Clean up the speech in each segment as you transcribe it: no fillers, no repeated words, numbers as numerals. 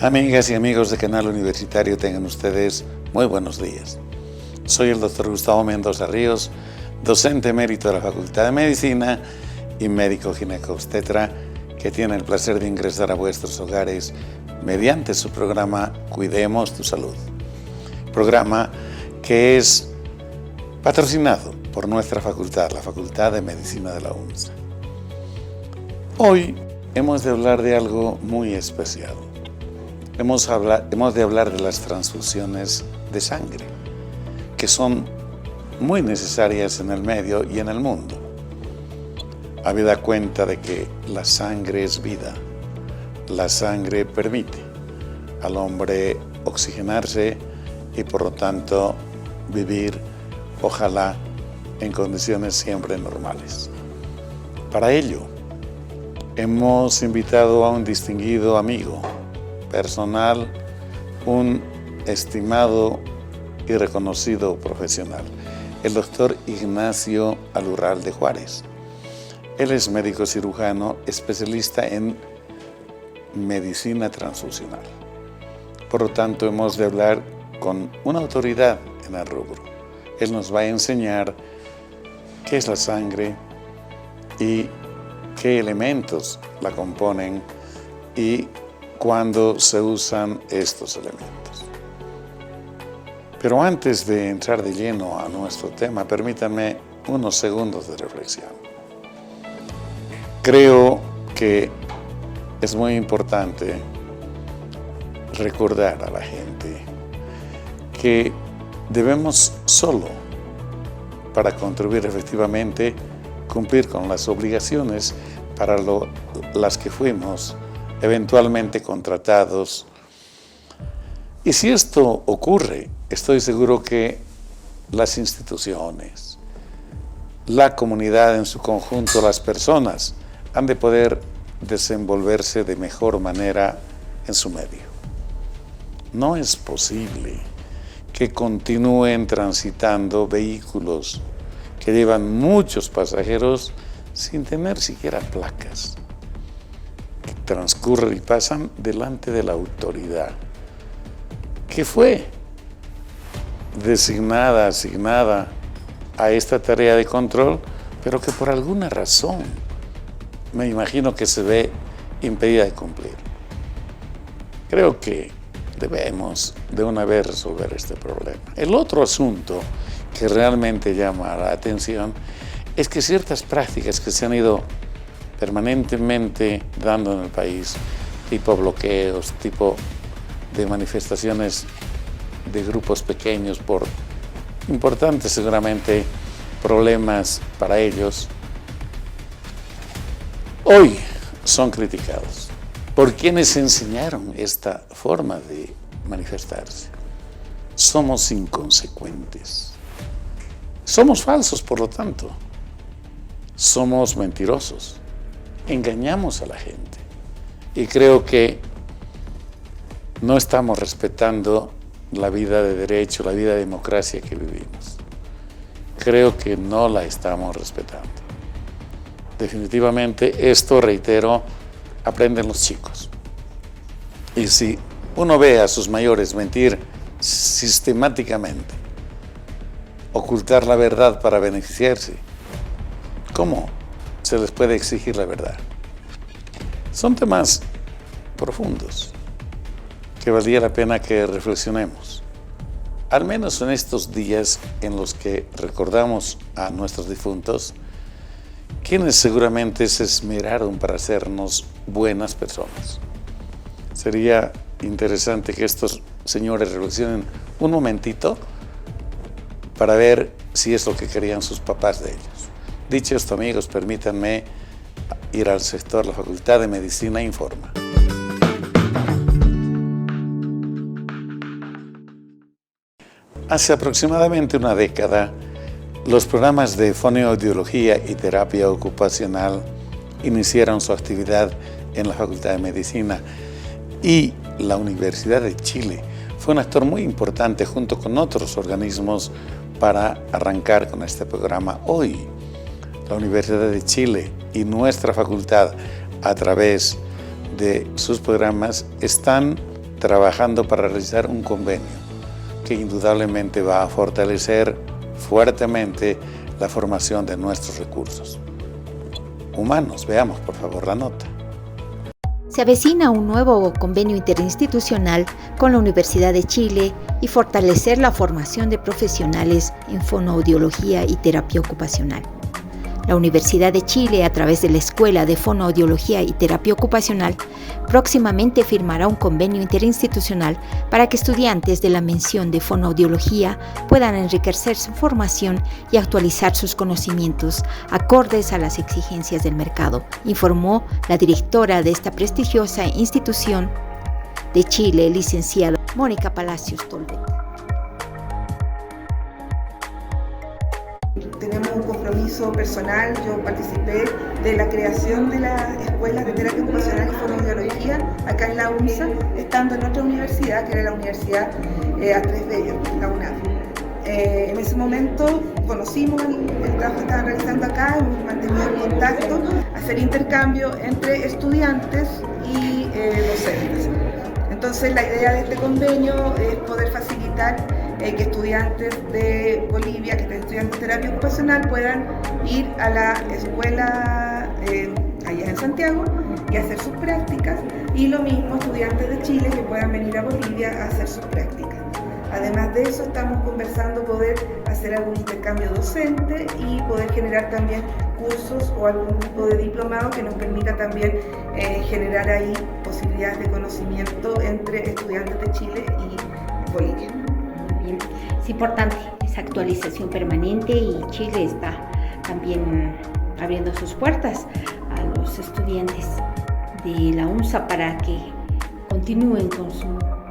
Amigas y amigos de Canal Universitario, tengan ustedes muy buenos días. Soy el doctor Gustavo Mendoza Ríos, docente emérito de la Facultad de Medicina y médico ginecobstetra, que tiene el placer de ingresar a vuestros hogares mediante su programa Cuidemos tu Salud. Programa que es patrocinado por nuestra facultad, la Facultad de Medicina de la UNSA. Hoy hemos de hablar de algo muy especial. Hemos de hablar de las transfusiones de sangre, que son muy necesarias en el medio y en el mundo. Habida cuenta de que la sangre es vida, la sangre permite al hombre oxigenarse y por lo tanto vivir, ojalá, en condiciones siempre normales. Para ello, hemos invitado a un distinguido amigo personal, un estimado y reconocido profesional, el doctor Ignacio Alurralde Juárez. Él es médico cirujano especialista en medicina transfusional. Por lo tanto, hemos de hablar con una autoridad en el rubro. Él nos va a enseñar qué es la sangre y qué elementos la componen y cuándo se usan estos elementos. Pero antes de entrar de lleno a nuestro tema, permítanme unos segundos de reflexión. Creo que es muy importante recordar a la gente que debemos solo, para contribuir efectivamente, cumplir con las obligaciones para las que fuimos eventualmente contratados. Y si esto ocurre, estoy seguro que las instituciones, la comunidad en su conjunto, las personas, han de poder desenvolverse de mejor manera en su medio. No es posible que continúen transitando vehículos que llevan muchos pasajeros sin tener siquiera placas. Transcurren y pasan delante de la autoridad que fue asignada a esta tarea de control, pero que por alguna razón me imagino que se ve impedida de cumplir. Creo que debemos de una vez resolver este problema. El otro asunto que realmente llama la atención es que ciertas prácticas que se han ido permanentemente dando en el país, tipo bloqueos, tipo de manifestaciones de grupos pequeños por importantes seguramente problemas para ellos, hoy son criticados por quienes enseñaron esta forma de manifestarse. Somos inconsecuentes, somos falsos, por lo tanto, somos mentirosos. Engañamos a la gente y creo que no estamos respetando la vida de derecho, la vida de democracia que vivimos. Creo que no la estamos respetando. Definitivamente esto, reitero, aprenden los chicos. Y si uno ve a sus mayores mentir sistemáticamente, ocultar la verdad para beneficiarse, ¿cómo se les puede exigir la verdad? Son temas profundos que valdría la pena que reflexionemos, al menos en estos días en los que recordamos a nuestros difuntos, quienes seguramente se esmeraron para hacernos buenas personas. Sería interesante que estos señores reflexionen un momentito para ver si es lo que querían sus papás de ellos. Dicho esto, amigos, permítanme ir al sector. La Facultad de Medicina informa. Hace aproximadamente una década, los programas de fonoaudiología y terapia ocupacional iniciaron su actividad en la Facultad de Medicina y la Universidad de Chile fue un actor muy importante junto con otros organismos para arrancar con este programa. Hoy, la Universidad de Chile y nuestra facultad, a través de sus programas, están trabajando para realizar un convenio que indudablemente va a fortalecer fuertemente la formación de nuestros recursos humanos. Veamos, por favor, la nota. Se avecina un nuevo convenio interinstitucional con la Universidad de Chile y fortalecer la formación de profesionales en fonoaudiología y terapia ocupacional. La Universidad de Chile, a través de la Escuela de Fonoaudiología y Terapia Ocupacional, próximamente firmará un convenio interinstitucional para que estudiantes de la mención de fonoaudiología puedan enriquecer su formación y actualizar sus conocimientos acordes a las exigencias del mercado, informó la directora de esta prestigiosa institución de Chile, licenciada Mónica Palacios Tolbet. Tenemos un compromiso personal. Yo participé de la creación de las escuelas de terapia ocupacional y fonoaudiología acá en la UNSA, estando en otra universidad, que era la Universidad Andrés Bello, la UNAM. En ese momento conocimos el trabajo que estaban realizando acá, hemos mantenido el contacto, hacer intercambio entre estudiantes y docentes. Entonces la idea de este convenio es poder facilitar que estudiantes de Bolivia que estén estudiando terapia ocupacional puedan ir a la escuela allá en Santiago y hacer sus prácticas, y lo mismo estudiantes de Chile que puedan venir a Bolivia a hacer sus prácticas. Además de eso, estamos conversando poder hacer algún intercambio docente y poder generar también cursos o algún tipo de diplomado que nos permita también generar ahí posibilidades de conocimiento entre estudiantes de Chile y Bolivia. Bien. Es importante esa actualización permanente, y Chile está también abriendo sus puertas a los estudiantes de la UNSA para que continúen con su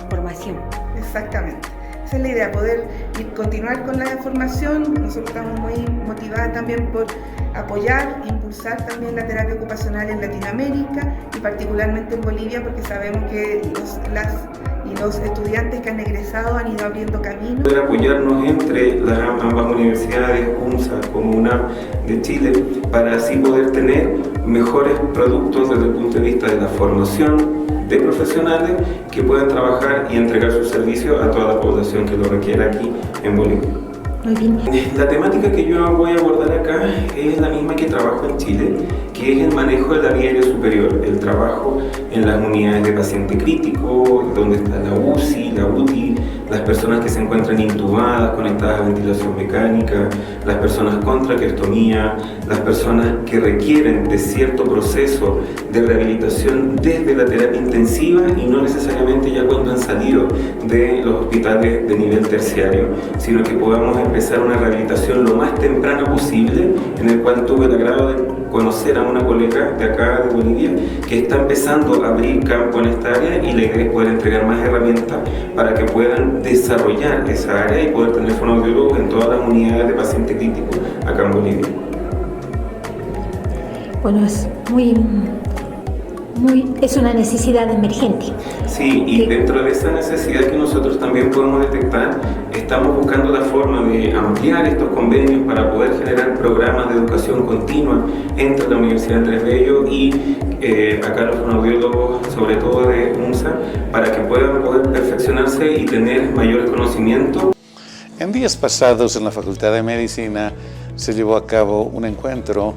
formación. Exactamente. Esa es la idea, poder continuar con la formación. Nosotros estamos muy motivadas también por apoyar, impulsar también la terapia ocupacional en Latinoamérica y particularmente en Bolivia, porque sabemos que los estudiantes que han egresado han ido abriendo camino. Poder apoyarnos entre las ambas universidades, UNSA como UNAM de Chile, para así poder tener mejores productos desde el punto de vista de la formación de profesionales que puedan trabajar y entregar sus servicios a toda la población que lo requiera aquí en Bolivia. Muy bien. La temática que yo voy a abordar acá es la misma que trabajo en Chile, que es el manejo de la vía aérea superior, el trabajo en las unidades de paciente crítico, donde está la UCI, la UTI, las personas que se encuentran intubadas, conectadas a ventilación mecánica, las personas con traqueostomía, las personas que requieren de cierto proceso de rehabilitación desde la terapia intensiva y no necesariamente ya cuando han salido de los hospitales de nivel terciario, sino que podamos empezar una rehabilitación lo más temprana posible, en el cual tuve el agrado de conocer a una colega de acá de Bolivia que está empezando a abrir campo en esta área, y la idea es poder entregar más herramientas para que puedan desarrollar esa área y poder tener fonoaudiólogos en todas las unidades de paciente crítico acá en Bolivia. Bueno, es es una necesidad emergente. Sí, y dentro de esa necesidad que nosotros también podemos detectar, estamos buscando la forma de ampliar estos convenios para poder generar programas de educación continua entre la Universidad Andrés Bello y acá los fonoaudiólogos, sobre todo de UNSA, para que puedan poder perfeccionarse y tener mayores conocimientos. En días pasados en la Facultad de Medicina se llevó a cabo un encuentro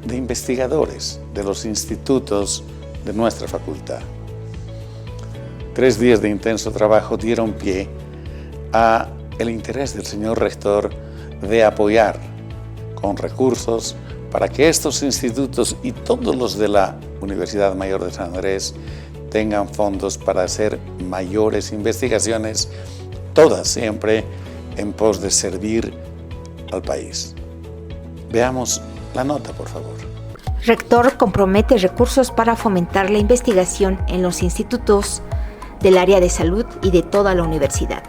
de investigadores de los institutos de nuestra facultad. 3 días de intenso trabajo dieron pie a el interés del señor rector de apoyar con recursos para que estos institutos y todos los de la Universidad Mayor de San Andrés tengan fondos para hacer mayores investigaciones, todas siempre en pos de servir al país. Veamos la nota, por favor. Rector compromete recursos para fomentar la investigación en los institutos del área de salud y de toda la universidad.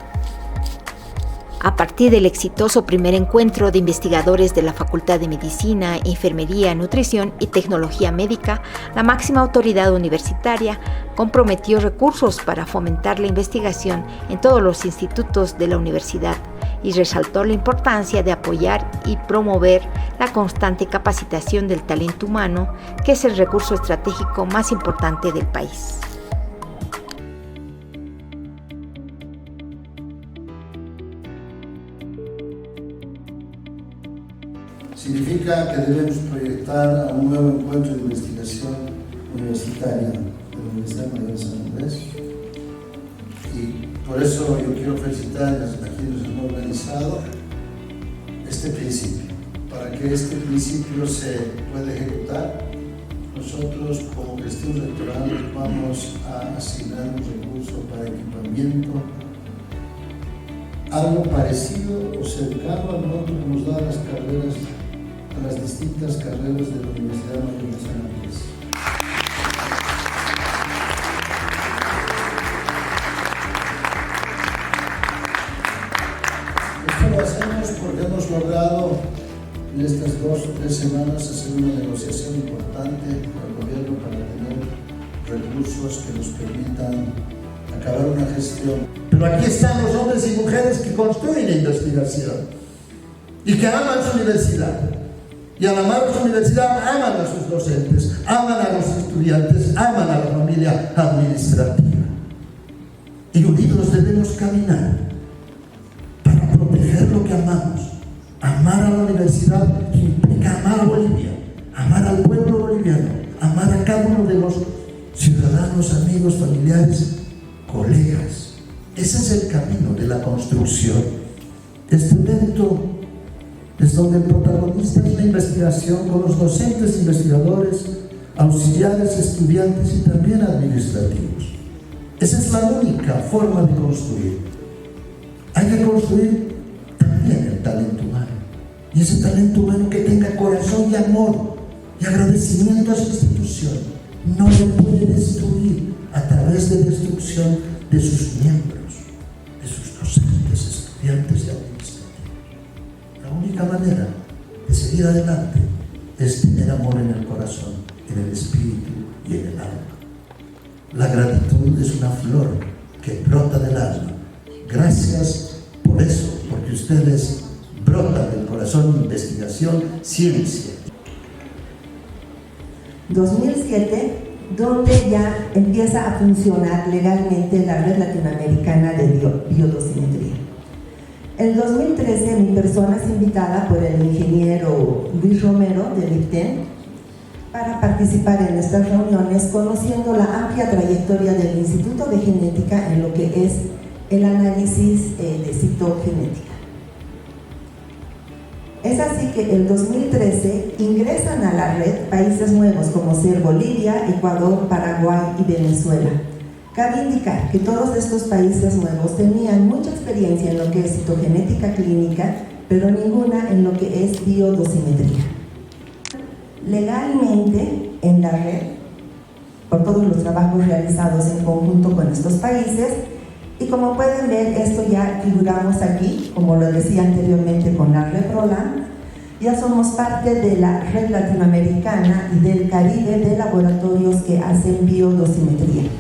A partir del exitoso primer encuentro de investigadores de la Facultad de Medicina, Enfermería, Nutrición y Tecnología Médica, la máxima autoridad universitaria comprometió recursos para fomentar la investigación en todos los institutos de la universidad y resaltó la importancia de apoyar y promover la constante capacitación del talento humano, que es el recurso estratégico más importante del país. significa que debemos proyectar a un nuevo encuentro de investigación universitaria de la Universidad Mayor de San Andrés. Y por eso yo quiero felicitar a quienes han organizado este principio. Para que este principio se pueda ejecutar, nosotros como gestión rectoral vamos a asignar un recurso para equipamiento, algo parecido o cercano al monto que nos dan las carreras, a las distintas carreras de la Universidad Mayor de San Andrés. Esto lo hacemos porque hemos logrado en estas 2 o 3 semanas hacer una negociación importante con el gobierno para tener recursos que nos permitan acabar una gestión. Pero aquí están los hombres y mujeres que construyen la investigación y que aman su universidad. Y al amar su universidad aman a sus docentes, aman a los estudiantes, aman a la familia administrativa. Y unidos debemos caminar para proteger lo que amamos. Amar a la universidad implica amar a Bolivia, amar al pueblo boliviano, amar a cada uno de los ciudadanos, amigos, familiares, colegas. Ese es el camino de la construcción. Este evento es donde el protagonista es la investigación con los docentes, investigadores, auxiliares, estudiantes y también administrativos. Esa es la única forma de construir. Hay que construir también el talento humano. Y ese talento humano que tenga corazón y amor y agradecimiento a su institución. No le puede destruir a través de destrucción de sus miembros, de sus docentes, estudiantes y administrativos. La única manera de seguir adelante es tener amor en el corazón, en el espíritu y en el alma. La gratitud es una flor que brota del alma. Gracias por eso, porque ustedes brotan del corazón de investigación, ciencia. 2007, donde ya empieza a funcionar legalmente la Red Latinoamericana de Biodosimetría. En 2013, mi persona es invitada por el ingeniero Luis Romero del IPTEN para participar en estas reuniones, conociendo la amplia trayectoria del Instituto de Genética en lo que es el análisis de citogenética. Es así que en 2013 ingresan a la red países nuevos como ser Bolivia, Ecuador, Paraguay y Venezuela. Cabe indicar que todos estos países nuevos tenían mucha experiencia en lo que es citogenética clínica, pero ninguna en lo que es biodosimetría. Legalmente en la red, por todos los trabajos realizados en conjunto con estos países, y como pueden ver, esto ya figuramos aquí, como lo decía anteriormente con la red Roland, ya somos parte de la red latinoamericana y del Caribe de laboratorios que hacen biodosimetría.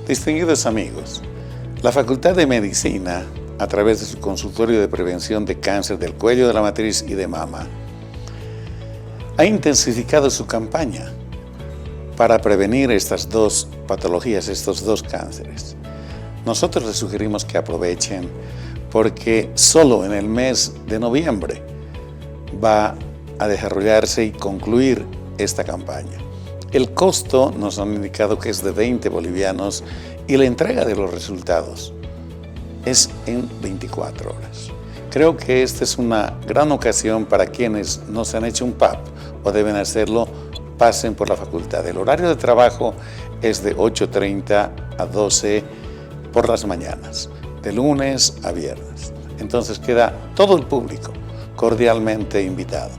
Distinguidos amigos, la Facultad de Medicina, a través de su consultorio de prevención de cáncer del cuello de la matriz y de mama, ha intensificado su campaña para prevenir estas 2 patologías, estos 2 cánceres. Nosotros les sugerimos que aprovechen porque solo en el mes de noviembre va a desarrollarse y concluir esta campaña. El costo nos han indicado que es de 20 bolivianos y la entrega de los resultados es en 24 horas. Creo que esta es una gran ocasión para quienes no se han hecho un PAP o deben hacerlo, pasen por la facultad. El horario de trabajo es de 8:30 a 12 por las mañanas, de lunes a viernes. Entonces queda todo el público cordialmente invitado,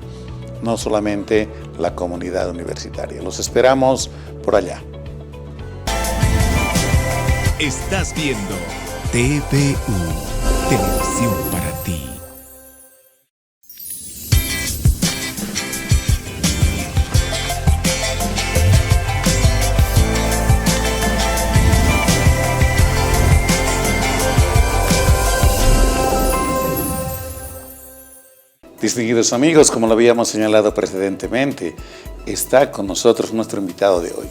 no solamente la comunidad universitaria. Los esperamos por allá. Estás viendo TVU, Televisión para ti. Distinguidos amigos, como lo habíamos señalado precedentemente, está con nosotros nuestro invitado de hoy,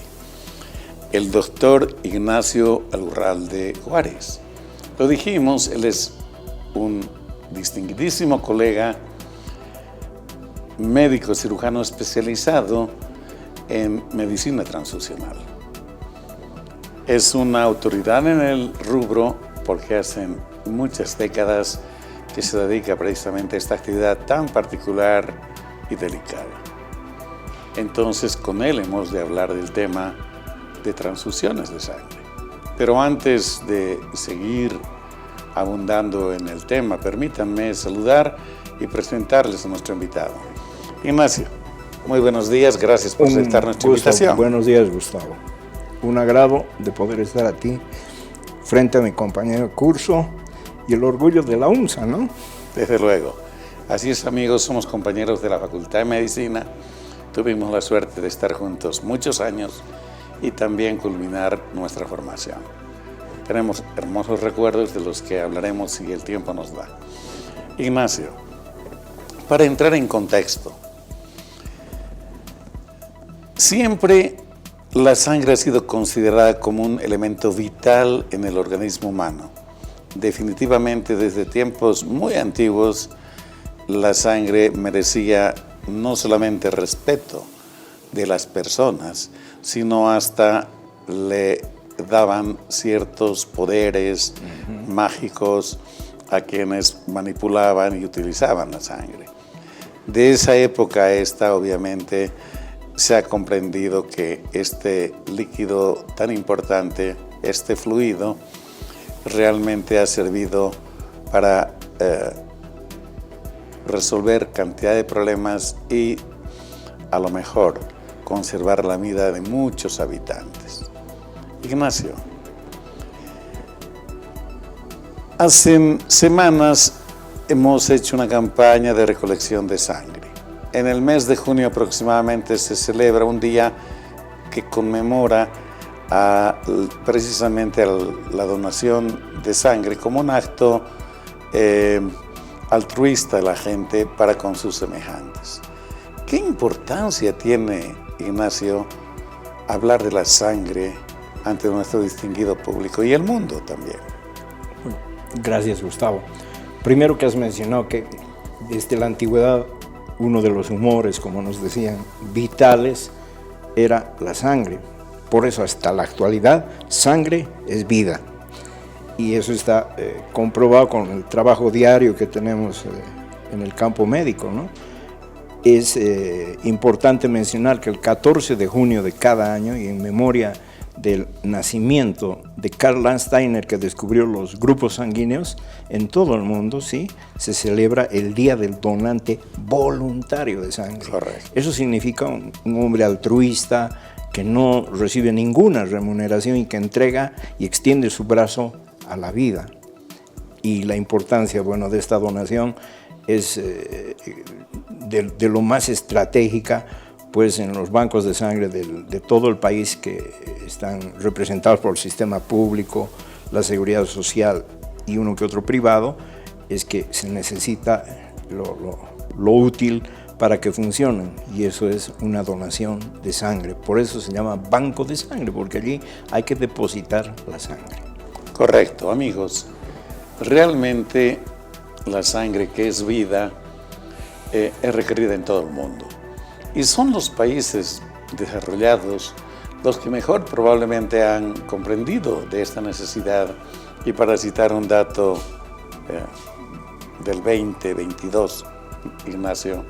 el doctor Ignacio Alurralde Juárez. Lo dijimos, él es un distinguidísimo colega médico cirujano especializado en medicina transfusional. Es una autoridad en el rubro porque hace muchas décadas que se dedica precisamente a esta actividad tan particular y delicada. Entonces, con él hemos de hablar del tema de transfusiones de sangre. Pero antes de seguir abundando en el tema, permítanme saludar y presentarles a nuestro invitado. Ignacio, muy buenos días, gracias por aceptar nuestra invitación. Buenos días, Gustavo. Un agrado de poder estar aquí frente a mi compañero de curso y el orgullo de la UNSA, ¿no? Desde luego. Así es, amigos, somos compañeros de la Facultad de Medicina. Tuvimos la suerte de estar juntos muchos años y también culminar nuestra formación. Tenemos hermosos recuerdos de los que hablaremos si el tiempo nos da. Ignacio, para entrar en contexto, siempre la sangre ha sido considerada como un elemento vital en el organismo humano. Definitivamente, desde tiempos muy antiguos, la sangre merecía no solamente respeto de las personas, sino hasta le daban ciertos poderes mágicos a quienes manipulaban y utilizaban la sangre. De esa época a esta, obviamente, se ha comprendido que este líquido tan importante, este fluido, realmente ha servido para resolver cantidad de problemas y a lo mejor conservar la vida de muchos habitantes. Ignacio, hace semanas hemos hecho una campaña de recolección de sangre. En el mes de junio aproximadamente se celebra un día que conmemora precisamente a la donación de sangre como un acto altruista de la gente para con sus semejantes. ¿Qué importancia tiene, Ignacio, hablar de la sangre ante nuestro distinguido público y el mundo también? Bueno, gracias, Gustavo. Primero que has mencionado que desde la antigüedad uno de los humores, como nos decían, vitales era la sangre. Por eso hasta la actualidad, sangre es vida. Y eso está comprobado con el trabajo diario que tenemos en el campo médico, ¿no? Es importante mencionar que el 14 de junio de cada año, y en memoria del nacimiento de Karl Landsteiner, que descubrió los grupos sanguíneos en todo el mundo, ¿sí?, se celebra el Día del Donante Voluntario de Sangre. Correcto. Eso significa un hombre altruista que no recibe ninguna remuneración y que entrega y extiende su brazo a la vida. Y la importancia, bueno, de esta donación es de lo más estratégica, pues en los bancos de sangre de todo el país que están representados por el sistema público, la seguridad social y uno que otro privado, es que se necesita lo útil para que funcionen, y eso es una donación de sangre. Por eso se llama banco de sangre, porque allí hay que depositar la sangre. Correcto, amigos. Realmente la sangre, que es vida, es requerida en todo el mundo. Y son los países desarrollados los que mejor probablemente han comprendido de esta necesidad. Y para citar un dato del 2022, Ignacio,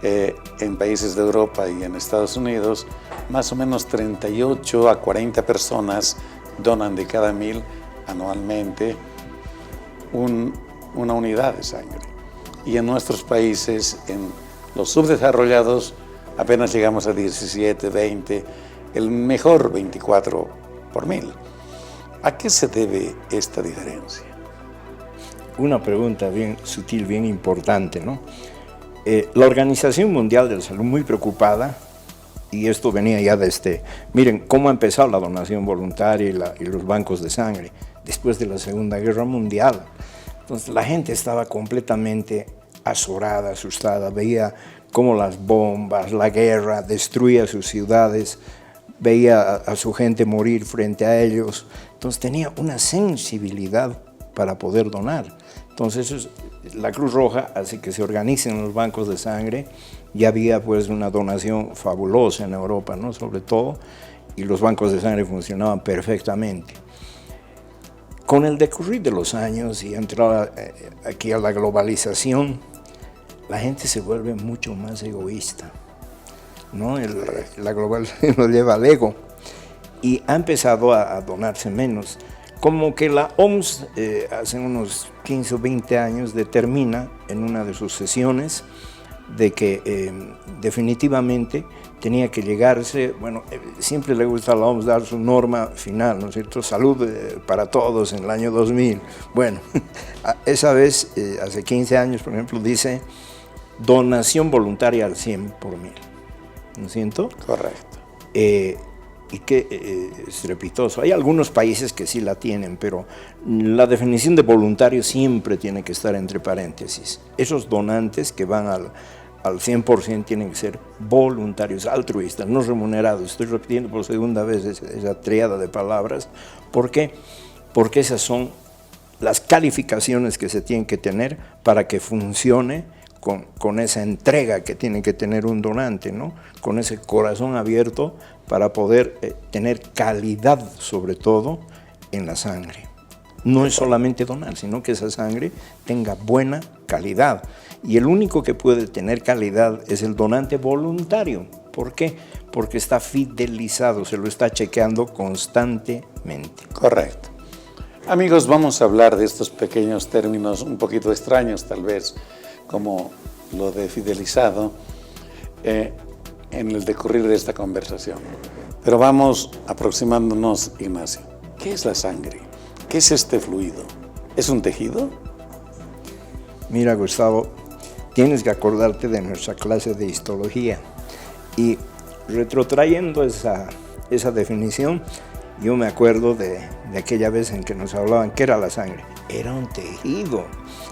en países de Europa y en Estados Unidos, más o menos 38 a 40 personas donan de cada 1000 anualmente una unidad de sangre. Y en nuestros países, en los subdesarrollados, apenas llegamos a 17, 20, el mejor 24 por 1000. ¿A qué se debe esta diferencia? Una pregunta bien sutil, bien importante, ¿no? La Organización Mundial de la Salud, muy preocupada, y esto venía ya desde, miren cómo ha empezado la donación voluntaria y los bancos de sangre, después de la Segunda Guerra Mundial. Entonces la gente estaba completamente azorada, asustada, veía cómo las bombas, la guerra destruía sus ciudades, veía a su gente morir frente a ellos. Entonces tenía una sensibilidad para poder donar. Entonces la Cruz Roja hace que se organicen los bancos de sangre. Ya había pues una donación fabulosa en Europa, ¿no? Sobre todo, y los bancos de sangre funcionaban perfectamente. Con el decurrir de los años y entrada aquí a la globalización, la gente se vuelve mucho más egoísta, ¿no? La globalización lo lleva al ego y ha empezado a donarse menos. Como que la OMS hace unos 15 o 20 años determina en una de sus sesiones de que definitivamente tenía que llegarse, bueno, siempre le gusta a la OMS dar su norma final, ¿no es cierto? Salud para todos en el año 2000. Bueno, esa vez, hace 15 años, por ejemplo, dice donación voluntaria al 100 por 1000, ¿no es cierto? Correcto. Y qué estrepitoso. Hay algunos países que sí la tienen, pero la definición de voluntario siempre tiene que estar entre paréntesis. Esos donantes que van al 100% tienen que ser voluntarios, altruistas, no remunerados. Estoy repitiendo por segunda vez esa triada de palabras. ¿Por qué? Porque esas son las calificaciones que se tienen que tener para que funcione con esa entrega que tiene que tener un donante, ¿no? Con ese corazón abierto para poder tener calidad, sobre todo, en la sangre. No es solamente donar, sino que esa sangre tenga buena calidad. Y el único que puede tener calidad es el donante voluntario. ¿Por qué? Porque está fidelizado, se lo está chequeando constantemente. Correcto. Amigos, vamos a hablar de estos pequeños términos un poquito extraños, tal vez, como lo de fidelizado, en el decurrir de esta conversación. Pero vamos aproximándonos, Ignacio. ¿Qué es la sangre? ¿Qué es este fluido? ¿Es un tejido? Mira, Gustavo, tienes que acordarte de nuestra clase de histología. Y retrotrayendo esa definición, yo me acuerdo de aquella vez en que nos hablaban qué era la sangre. Era un tejido.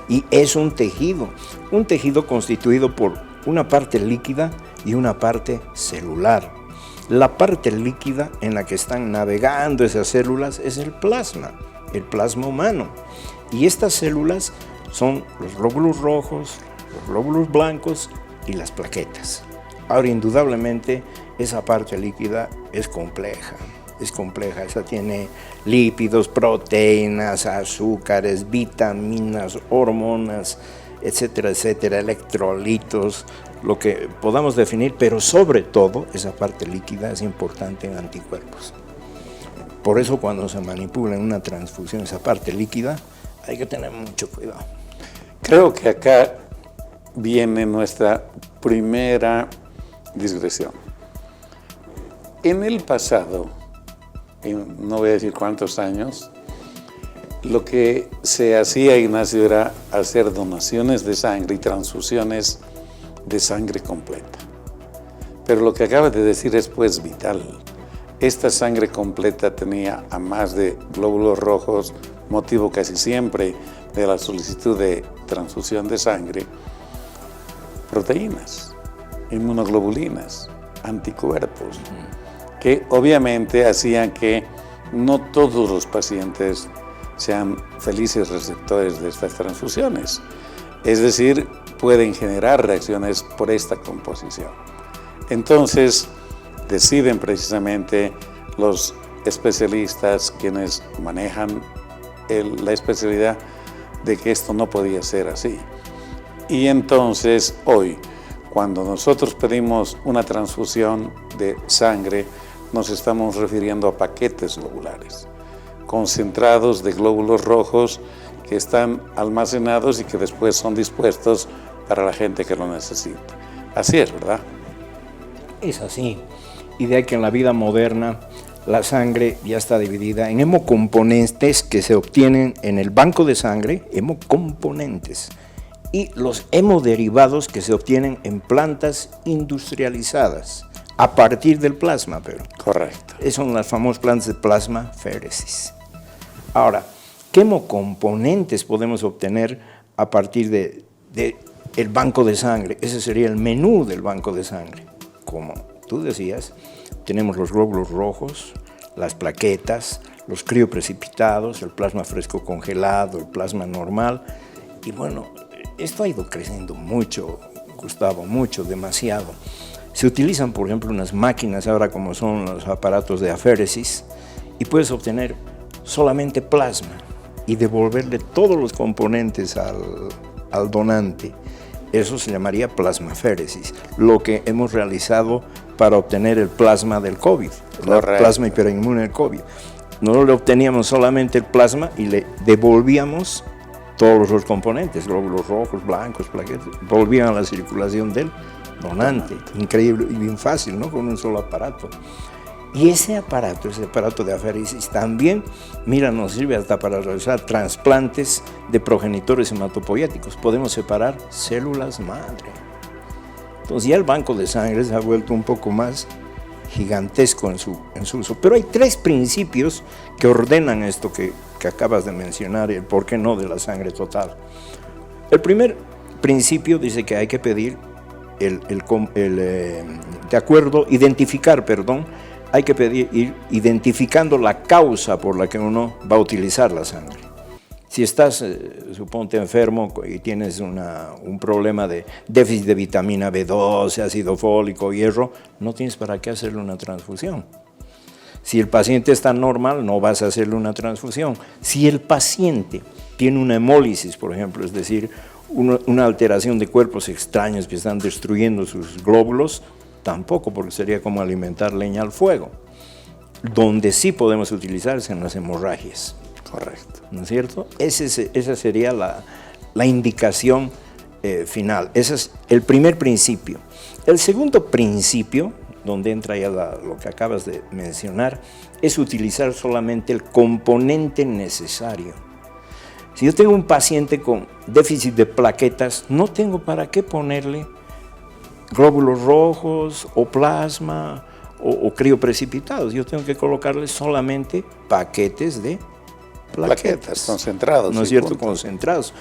Y es un tejido constituido por una parte líquida y una parte celular. La parte líquida en la que están navegando esas células es el plasma humano. Y estas células son los glóbulos rojos, los glóbulos blancos y las plaquetas. Ahora, indudablemente, esa parte líquida es compleja. Esa tiene lípidos, proteínas, azúcares, vitaminas, hormonas, etcétera, etcétera, electrolitos, lo que podamos definir, pero sobre todo esa parte líquida es importante en anticuerpos. Por eso cuando se manipula en una transfusión esa parte líquida, hay que tener mucho cuidado. Creo que acá viene nuestra primera digresión. En el pasado, no voy a decir cuántos años, lo que se hacía, Ignacio, era hacer donaciones de sangre y transfusiones de sangre completa. Pero lo que acaba de decir es pues vital. Esta sangre completa tenía, a más de glóbulos rojos, motivo casi siempre de la solicitud de transfusión de sangre, proteínas, inmunoglobulinas, anticuerpos, que obviamente hacían que no todos los pacientes sean felices receptores de estas transfusiones. Es decir, pueden generar reacciones por esta composición. Entonces, deciden precisamente los especialistas, quienes manejan la especialidad, de que esto no podía ser así. Y entonces, hoy, cuando nosotros pedimos una transfusión de sangre, nos estamos refiriendo a paquetes globulares, concentrados de glóbulos rojos que están almacenados y que después son dispuestos para la gente que lo necesita. Así es, ¿verdad? Es así. Y de ahí que en la vida moderna la sangre ya está dividida en hemocomponentes que se obtienen en el banco de sangre, hemocomponentes, y los hemoderivados que se obtienen en plantas industrializadas, a partir del plasma, pero. Correcto. Son las famosas plantas de plasmaféresis. Ahora, ¿qué hemocomponentes podemos obtener a partir del banco de sangre? Ese sería el menú del banco de sangre. Como tú decías, tenemos los glóbulos rojos, las plaquetas, los crioprecipitados, el plasma fresco congelado, el plasma normal, Y bueno, esto ha ido creciendo mucho, Gustavo, mucho, demasiado. Se utilizan, por ejemplo, unas máquinas ahora como son los aparatos de aféresis y puedes obtener solamente plasma y devolverle todos los componentes al donante. Eso se llamaría plasmaféresis, lo que hemos realizado para obtener el plasma del COVID, el plasma hiperinmune del COVID. Nosotros le obteníamos solamente el plasma y le devolvíamos todos los componentes, glóbulos rojos, blancos, plaquetas, volvían a la circulación del donante. Increíble y bien fácil, ¿no? Con un solo aparato. Y ese aparato de aféresis también, mira, nos sirve hasta para realizar trasplantes de progenitores hematopoyéticos. Podemos separar células madre. Entonces ya el banco de sangre se ha vuelto un poco más gigantesco en su uso. Pero hay 3 principios que ordenan esto que acabas de mencionar, el por qué no de la sangre total. El primer principio dice que hay que pedir hay que pedir ir identificando la causa por la que uno va a utilizar la sangre. Si estás, suponte, enfermo y tienes un problema de déficit de vitamina B12, ácido fólico, hierro, no tienes para qué hacerle una transfusión. Si el paciente está normal, no vas a hacerle una transfusión. Si el paciente tiene una hemólisis, por ejemplo, es decir, una alteración de cuerpos extraños que están destruyendo sus glóbulos, tampoco, porque sería como alimentar leña al fuego. Donde sí podemos utilizar es en las hemorragias. Correcto. ¿No es cierto? Esa sería la indicación final. Ese es el primer principio. El segundo principio, donde entra ya lo que acabas de mencionar, es utilizar solamente el componente necesario. Si yo tengo un paciente con déficit de plaquetas, no tengo para qué ponerle glóbulos rojos o plasma o crioprecipitados. Yo tengo que colocarle solamente paquetes de plaquetas concentrados. ¿No es cierto? Punto. Concentrados.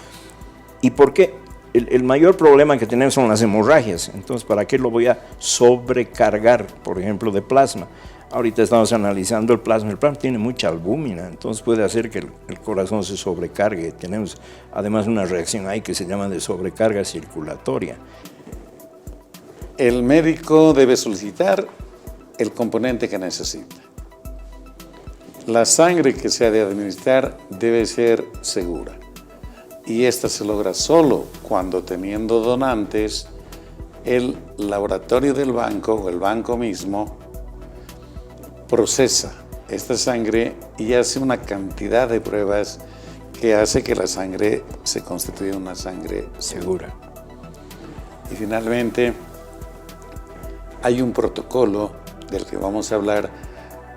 ¿Y por qué? El mayor problema que tenemos son las hemorragias. Entonces, ¿para qué lo voy a sobrecargar, por ejemplo, de plasma? Ahorita estamos analizando el plasma. El plasma tiene mucha albúmina, entonces puede hacer que el corazón se sobrecargue. Tenemos además una reacción ahí que se llama de sobrecarga circulatoria. El médico debe solicitar el componente que necesita. La sangre que se ha de administrar debe ser segura. Y esta se logra solo cuando, teniendo donantes, el laboratorio del banco o el banco mismo procesa esta sangre y hace una cantidad de pruebas que hace que la sangre se constituya una sangre segura. Y finalmente, hay un protocolo del que vamos a hablar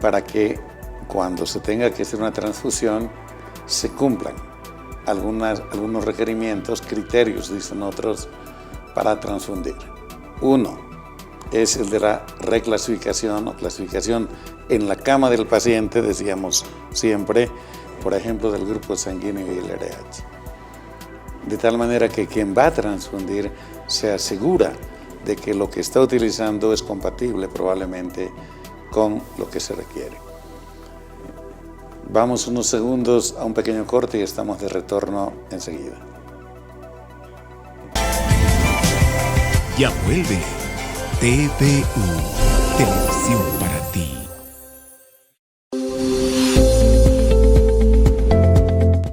para que cuando se tenga que hacer una transfusión se cumplan algunos requerimientos, criterios, dicen otros, para transfundir. Uno es el de la reclasificación o clasificación en la cama del paciente, decíamos siempre, por ejemplo, del grupo sanguíneo y el RH. De tal manera que quien va a transfundir se asegura de que lo que está utilizando es compatible probablemente con lo que se requiere. Vamos unos segundos a un pequeño corte y estamos de retorno enseguida. Ya vuelve TPU, Televisión para ti.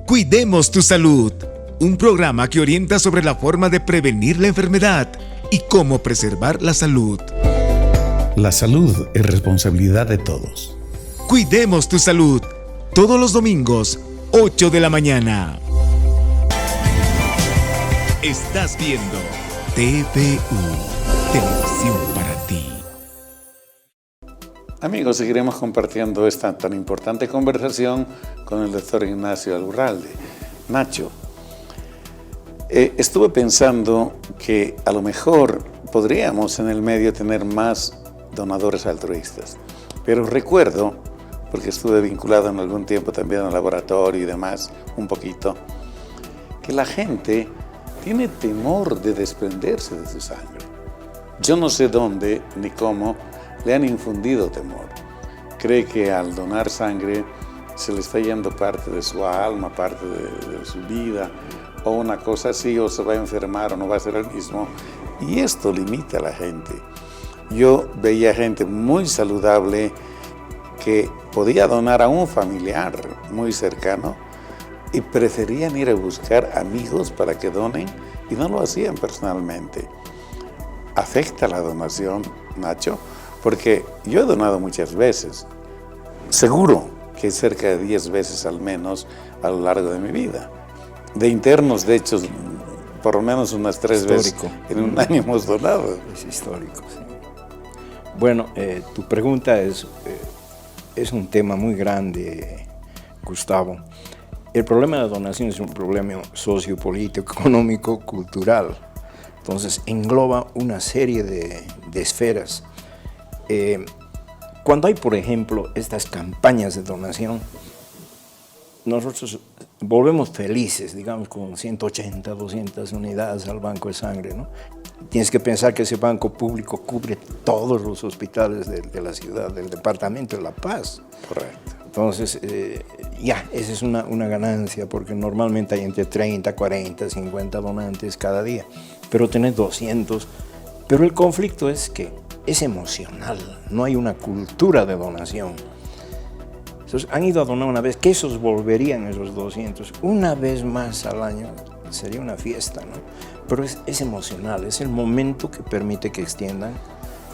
Cuidemos tu salud, un programa que orienta sobre la forma de prevenir la enfermedad y cómo preservar la salud. La salud es responsabilidad de todos. Cuidemos tu salud, todos los domingos, 8 de la mañana. Estás viendo TPU, Televisión para ti. Amigos, seguiremos compartiendo esta tan importante conversación con el doctor Ignacio Alurralde. Nacho, estuve pensando que a lo mejor podríamos en el medio tener más donadores altruistas, pero recuerdo, porque estuve vinculado en algún tiempo también al laboratorio y demás, un poquito, que la gente tiene temor de desprenderse de su sangre. Yo no sé dónde ni cómo le han infundido temor. Cree que al donar sangre se le está yendo parte de su alma, parte de su vida, o una cosa así, o se va a enfermar o no va a ser el mismo. Y esto limita a la gente. Yo veía gente muy saludable que podía donar a un familiar muy cercano y preferían ir a buscar amigos para que donen y no lo hacían personalmente. Afecta la donación, Nacho, porque yo he donado muchas veces. Seguro que cerca de 10 veces al menos a lo largo de mi vida. De internos, de hecho, por lo menos unas 3 veces en un año hemos donado. Es histórico, sí. Bueno, tu pregunta es un tema muy grande, Gustavo. El problema de la donación es un problema sociopolítico, económico, cultural. Entonces, engloba una serie de esferas. Cuando hay, por ejemplo, estas campañas de donación, nosotros volvemos felices, digamos, con 180, 200 unidades al banco de sangre, ¿no? Tienes que pensar que ese banco público cubre todos los hospitales de la ciudad, del departamento de La Paz. Correcto. Entonces, esa es una ganancia, porque normalmente hay entre 30, 40, 50 donantes cada día, pero tenés 200. Pero el conflicto es que es emocional, no hay una cultura de donación. Entonces, han ido a donar una vez, que esos volverían esos 200, una vez más al año, sería una fiesta, ¿no? Pero es emocional, es el momento que permite que extiendan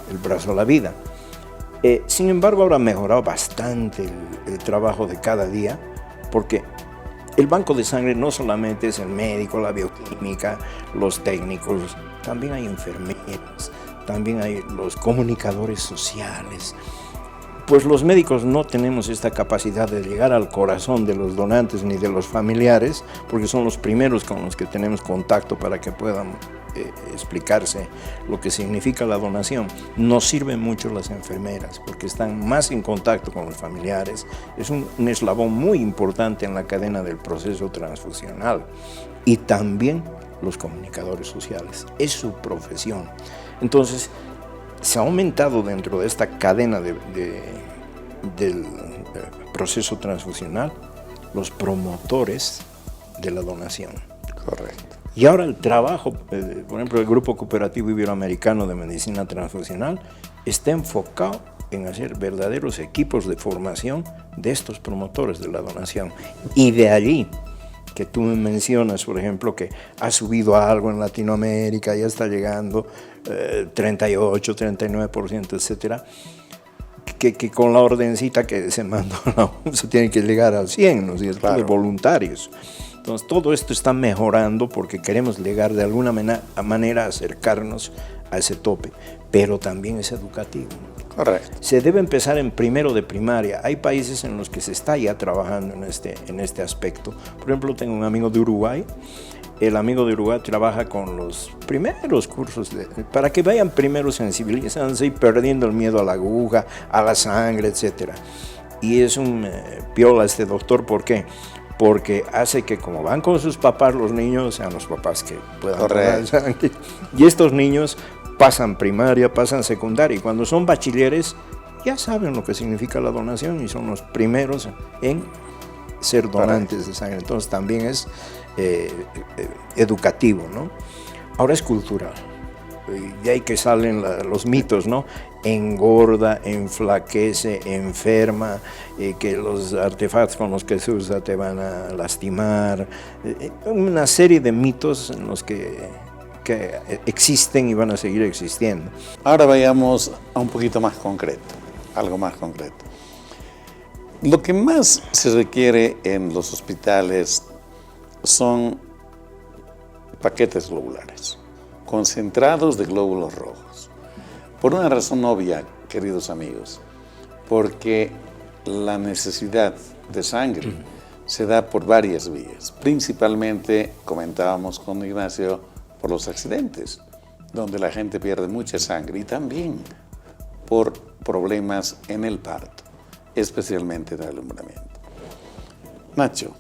el brazo a la vida. Sin embargo, ahora ha mejorado bastante el trabajo de cada día, porque el banco de sangre no solamente es el médico, la bioquímica, los técnicos, también hay enfermeras, también hay los comunicadores sociales. Pues los médicos no tenemos esta capacidad de llegar al corazón de los donantes ni de los familiares, porque son los primeros con los que tenemos contacto para que puedan explicarse lo que significa la donación. Nos sirven mucho las enfermeras, porque están más en contacto con los familiares. Es un eslabón muy importante en la cadena del proceso transfusional. Y también los comunicadores sociales. Es su profesión. Entonces, se ha aumentado dentro de esta cadena del proceso transfusional los promotores de la donación. Correcto. Y ahora el trabajo, por ejemplo, el Grupo Cooperativo Iberoamericano de Medicina Transfusional está enfocado en hacer verdaderos equipos de formación de estos promotores de la donación. Y de allí que tú me mencionas, por ejemplo, que ha subido algo en Latinoamérica, ya está llegando 38, 39%, etcétera, que con la ordencita que se mandó la UNSA tiene que llegar al 100, ¿no es cierto?, claro, de voluntarios. Entonces, todo esto está mejorando porque queremos llegar de alguna manera a acercarnos a ese tope, pero también es educativo. Correcto. Se debe empezar en primero de primaria. Hay países en los que se está ya trabajando en este aspecto. Por ejemplo, tengo un amigo de Uruguay. El amigo de Uruguay trabaja con los primeros cursos para que vayan primero sensibilizándose y perdiendo el miedo a la aguja, a la sangre, etc. Y es un piola este doctor. ¿Por qué? Porque hace que, como van con sus papás, los niños sean los papás que puedan donar sangre. Y estos niños pasan primaria, pasan secundaria, y cuando son bachilleres ya saben lo que significa la donación y son los primeros en ser donantes de sangre. Entonces también es educativo, ¿no? Ahora es cultural. Y ahí que salen los mitos, ¿no? Engorda, enflaquece, enferma, que los artefactos con los que se usa te van a lastimar. Una serie de mitos en los que existen y van a seguir existiendo. Ahora vayamos a un poquito más concreto, algo más concreto. Lo que más se requiere en los hospitales son paquetes globulares, concentrados de glóbulos rojos. Por una razón obvia, queridos amigos, porque la necesidad de sangre se da por varias vías. Principalmente, comentábamos con Ignacio, por los accidentes, donde la gente pierde mucha sangre, y también por problemas en el parto, especialmente en el alumbramiento. Nacho,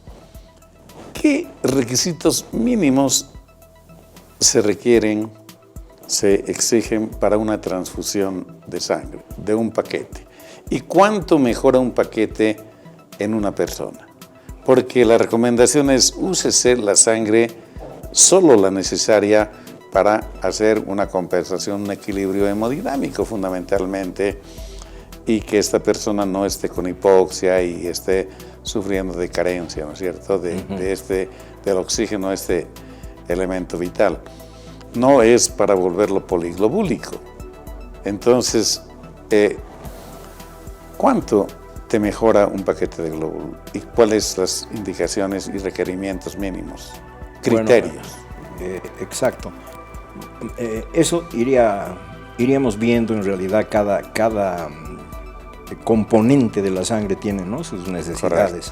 ¿qué requisitos mínimos se requieren, se exigen para una transfusión de sangre, de un paquete? ¿Y cuánto mejora un paquete en una persona? Porque la recomendación es úsese la sangre solo la necesaria para hacer una compensación, un equilibrio hemodinámico fundamentalmente, y que esta persona no esté con hipoxia y esté sufriendo de carencia, ¿no es cierto?, del oxígeno, este elemento vital. No es para volverlo poliglobúlico. Entonces, ¿cuánto te mejora un paquete de globul? ¿Y cuáles las indicaciones y requerimientos mínimos? Criterios. Bueno, exacto. Eso iríamos viendo en realidad cada componente de la sangre tiene, ¿no?, sus necesidades. Correcto.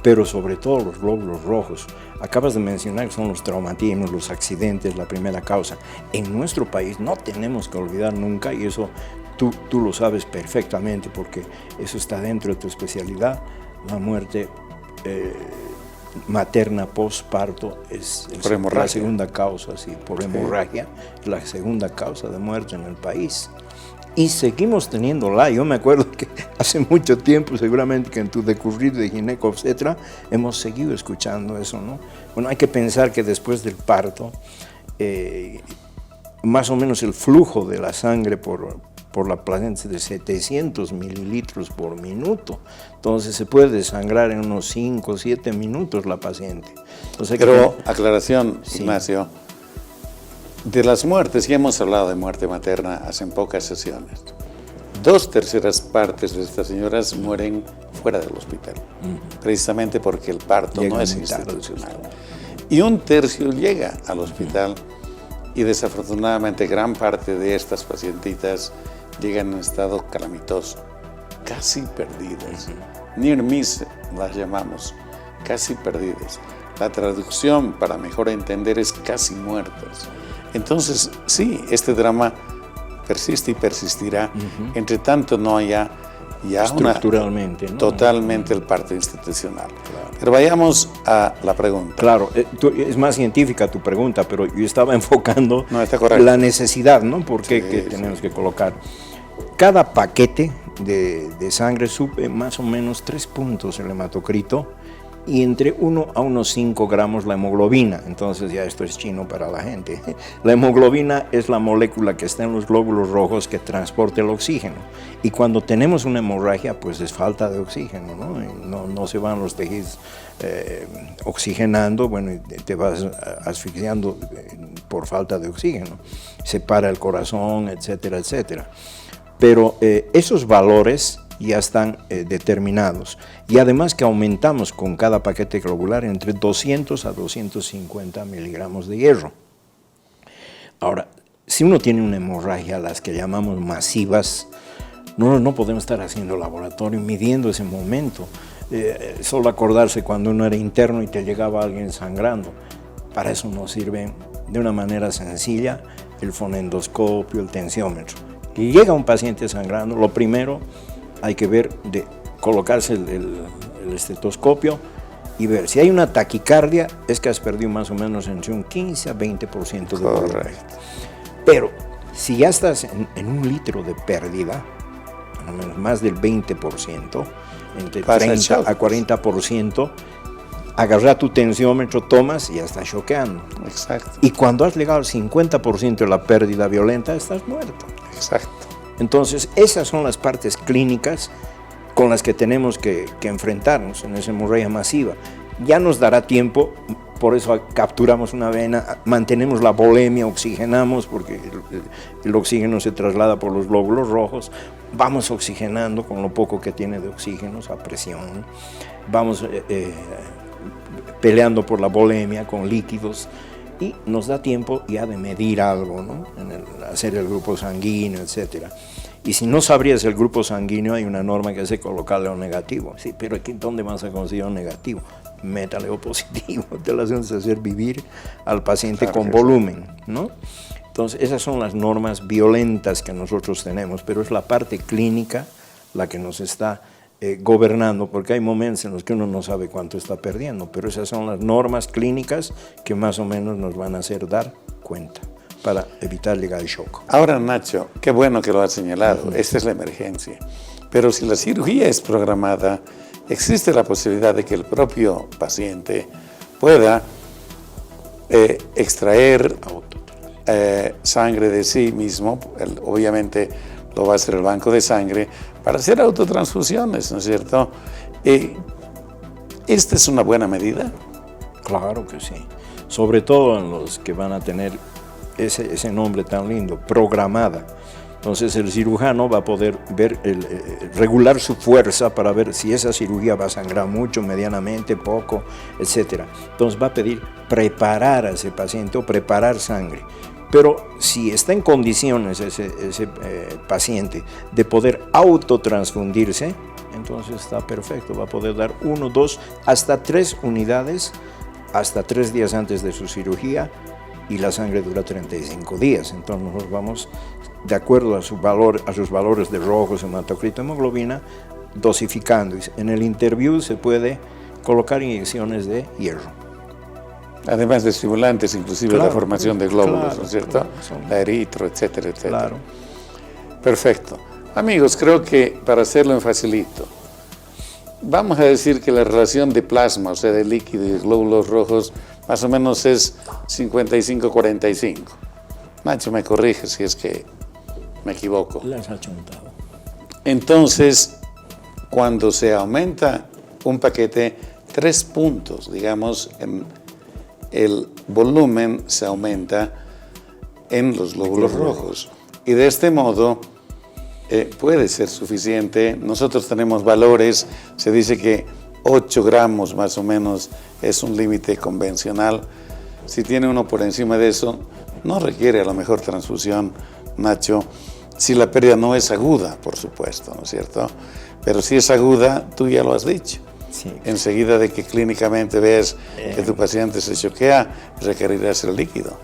Pero sobre todo los glóbulos rojos. Acabas de mencionar que son los traumatismos, los accidentes, la primera causa. En nuestro país no tenemos que olvidar nunca, y eso tú lo sabes perfectamente porque eso está dentro de tu especialidad, la muerte materna postparto es la segunda causa, sí, por hemorragia, la segunda causa de muerte en el país. Y seguimos teniéndola. Yo me acuerdo que hace mucho tiempo, seguramente que en tu decurrir de ginecobstetra, hemos seguido escuchando eso, ¿no? Bueno, hay que pensar que después del parto, más o menos el flujo de la sangre por la placenta es de 700 mililitros por minuto. Entonces se puede desangrar en unos 5 o 7 minutos la paciente. Entonces, pero, aclaración, sí. Ignacio, de las muertes, ya hemos hablado de muerte materna hace pocas sesiones, 2/3 partes de estas señoras mueren fuera del hospital, precisamente porque el parto no es institucional. Y 1/3 llega al hospital, y desafortunadamente gran parte de estas pacientitas llegan en estado calamitoso, casi perdidas. Near miss las llamamos, casi perdidas. La traducción para mejor entender es casi muertas. Entonces, sí, este drama persiste y persistirá, entre tanto no haya ya estructuralmente, ¿no? Totalmente el parto institucional. Claro. Pero vayamos a la pregunta. Claro, es más científica tu pregunta, pero yo estaba enfocando la necesidad, ¿no? ¿Por qué que tenemos que colocar? Cada paquete de sangre sube más o menos 3 puntos el hematocrito, y entre 1 a unos 5 gramos la hemoglobina. Entonces ya esto es chino para la gente. La hemoglobina es la molécula que está en los glóbulos rojos que transporta el oxígeno. Y cuando tenemos una hemorragia, pues es falta de oxígeno, ¿no? No se van los tejidos oxigenando, bueno, y te vas asfixiando por falta de oxígeno. Se para el corazón, etcétera, etcétera. Pero esos valores ya están determinados, y además que aumentamos con cada paquete globular entre 200 a 250 miligramos de hierro. Ahora, si uno tiene una hemorragia, las que llamamos masivas, no podemos estar haciendo laboratorio midiendo ese momento. Solo acordarse cuando uno era interno y te llegaba alguien sangrando. Para eso nos sirve de una manera sencilla el fonendoscopio, el tensiómetro. Y llega un paciente sangrando, lo primero hay que ver de colocarse el estetoscopio y ver si hay una taquicardia, es que has perdido más o menos entre un 15 a 20% de volumen. Pero si ya estás en 1 litro de pérdida, más del 20%, entre 30 a 40%, agarra tu tensiómetro, tomas y ya estás choqueando. Exacto. Y cuando has llegado al 50% de la pérdida violenta, estás muerto. Exacto. Entonces, esas son las partes clínicas con las que tenemos que enfrentarnos en esa hemorragia masiva. Ya nos dará tiempo, por eso capturamos una vena, mantenemos la volemia, oxigenamos, porque el oxígeno se traslada por los glóbulos rojos, vamos oxigenando con lo poco que tiene de oxígeno, a presión, vamos peleando por la volemia con líquidos, y nos da tiempo ya de medir algo, ¿no? Hacer el grupo sanguíneo, etc. Y si no sabrías el grupo sanguíneo, hay una norma que hace colocarle O negativo. Sí, pero aquí, ¿dónde vas a conseguir O negativo? Métale O positivo, te lo haces hacer vivir al paciente con volumen, ¿no? Entonces, esas son las normas violentas que nosotros tenemos, pero es la parte clínica la que nos está gobernando, porque hay momentos en los que uno no sabe cuánto está perdiendo, pero esas son las normas clínicas que más o menos nos van a hacer dar cuenta para evitar llegar al shock. Ahora, Nacho, qué bueno que lo has señalado, esta es la emergencia, pero si la cirugía es programada, existe la posibilidad de que el propio paciente pueda extraer sangre de sí mismo, obviamente lo va a hacer el banco de sangre, para hacer autotransfusiones, ¿no es cierto? ¿Esta es una buena medida? Claro que sí, sobre todo en los que van a tener ese nombre tan lindo, programada. Entonces el cirujano va a poder ver, regular su fuerza para ver si esa cirugía va a sangrar mucho, medianamente, poco, etc. Entonces va a pedir preparar a ese paciente o preparar sangre. Pero si está en condiciones ese paciente de poder autotransfundirse, entonces está perfecto, va a poder dar 1, 2, hasta 3 unidades, hasta 3 días antes de su cirugía, y la sangre dura 35 días. Entonces nosotros vamos, de acuerdo a sus valores de rojos, hematocrito, hemoglobina, dosificando. En el interview se puede colocar inyecciones de hierro. Además de estimulantes, inclusive claro, la formación de glóbulos, claro, ¿no es cierto? Claro, la eritro, etcétera, etcétera. Claro. Perfecto. Amigos, creo que para hacerlo en facilito, vamos a decir que la relación de plasma, o sea, de líquido y glóbulos rojos, más o menos es 55-45. Nacho me corrige si es que me equivoco. Las ha chuntado. Entonces, cuando se aumenta un paquete, 3 puntos, digamos, en el volumen se aumenta en los glóbulos rojos. Y de este modo puede ser suficiente. Nosotros tenemos valores, se dice que 8 gramos más o menos es un límite convencional. Si tiene uno por encima de eso, no requiere a lo mejor transfusión, Nacho, si la pérdida no es aguda, por supuesto, ¿no es cierto? Pero si es aguda, tú ya lo has dicho. Sí. Enseguida de que clínicamente ves que tu paciente se choquea, requerirás el líquido.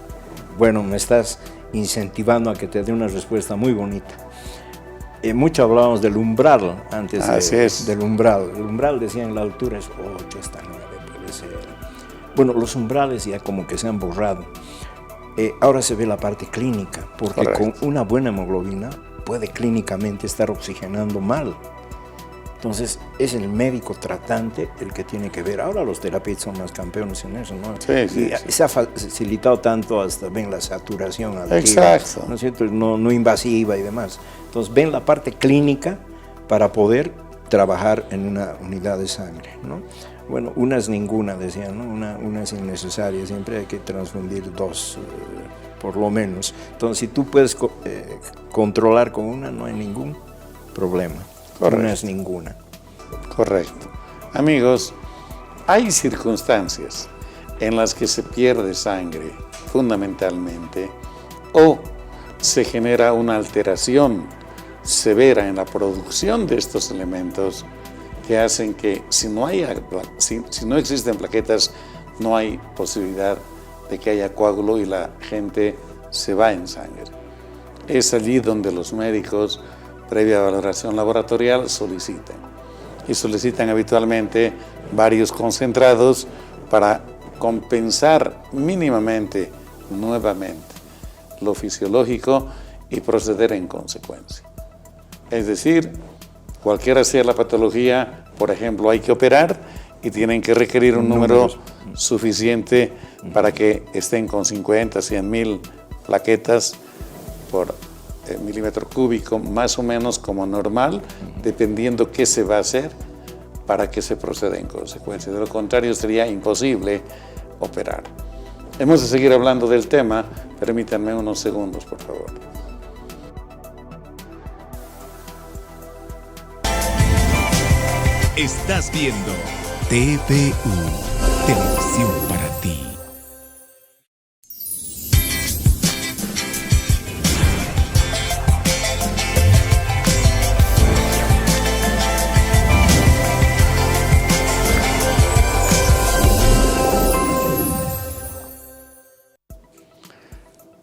Bueno, me estás incentivando a que te dé una respuesta muy bonita. Mucho hablábamos del umbral antes del umbral. El umbral, decían, la altura es 8 hasta 9, puede ser. Bueno, los umbrales ya como que se han borrado. Ahora se ve la parte clínica, porque con una buena hemoglobina puede clínicamente estar oxigenando mal. Entonces, es el médico tratante el que tiene que ver. Ahora los terapeutas son más campeones en eso, ¿no? Sí. Se ha facilitado tanto hasta ven la saturación altiva, exacto, ¿no es cierto? No invasiva y demás. Entonces, ven la parte clínica para poder trabajar en una unidad de sangre, ¿no? Bueno, una es ninguna, decían, ¿no? Una es innecesaria, siempre hay que transfundir 2, por lo menos. Entonces, si tú puedes controlar con una, no hay ningún problema. Correcto. Una es ninguna. Correcto. Amigos, hay circunstancias en las que se pierde sangre, fundamentalmente, o se genera una alteración severa en la producción de estos elementos que hacen que si no existen plaquetas, no hay posibilidad de que haya coágulo y la gente se va en sangre. Es allí donde los médicos, previa valoración laboratorial, solicitan. Y solicitan habitualmente varios concentrados para compensar mínimamente, nuevamente, lo fisiológico y proceder en consecuencia. Es decir, cualquiera sea la patología, por ejemplo, hay que operar y tienen que requerir un número suficiente para que estén con 50, 100 mil plaquetas por milímetro cúbico, más o menos como normal, dependiendo qué se va a hacer para que se proceda en consecuencia. De lo contrario, sería imposible operar. Hemos de seguir hablando del tema. Permítanme unos segundos, por favor. Estás viendo TVU, Televisión para ti.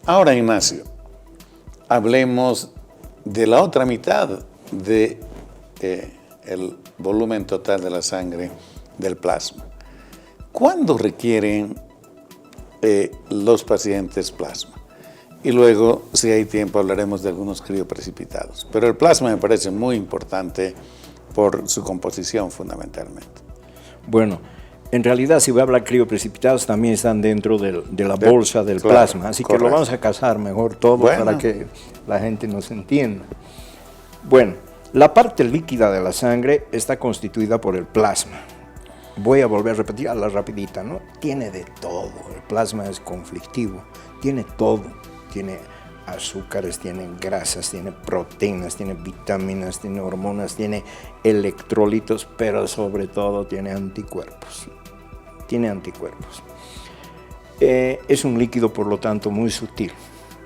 Ahora, Ignacio, hablemos de la otra mitad de el volumen total de la sangre del plasma. ¿Cuándo requieren los pacientes plasma? Y luego, si hay tiempo, hablaremos de algunos crioprecipitados. Pero el plasma me parece muy importante por su composición fundamentalmente. Bueno, En realidad, si voy a hablar crioprecipitados, también están dentro de la bolsa del plasma, así que lo vamos a casar mejor todo para que la gente nos entienda. Bueno, la parte líquida de la sangre está constituida por el plasma. Voy a volver a repetir a la rapidita, ¿no? Tiene de todo, el plasma es conflictivo, tiene todo, tiene azúcares, tiene grasas, tiene proteínas, tiene vitaminas, tiene hormonas, tiene electrolitos, pero sobre todo tiene anticuerpos. Es un líquido, por lo tanto, muy sutil.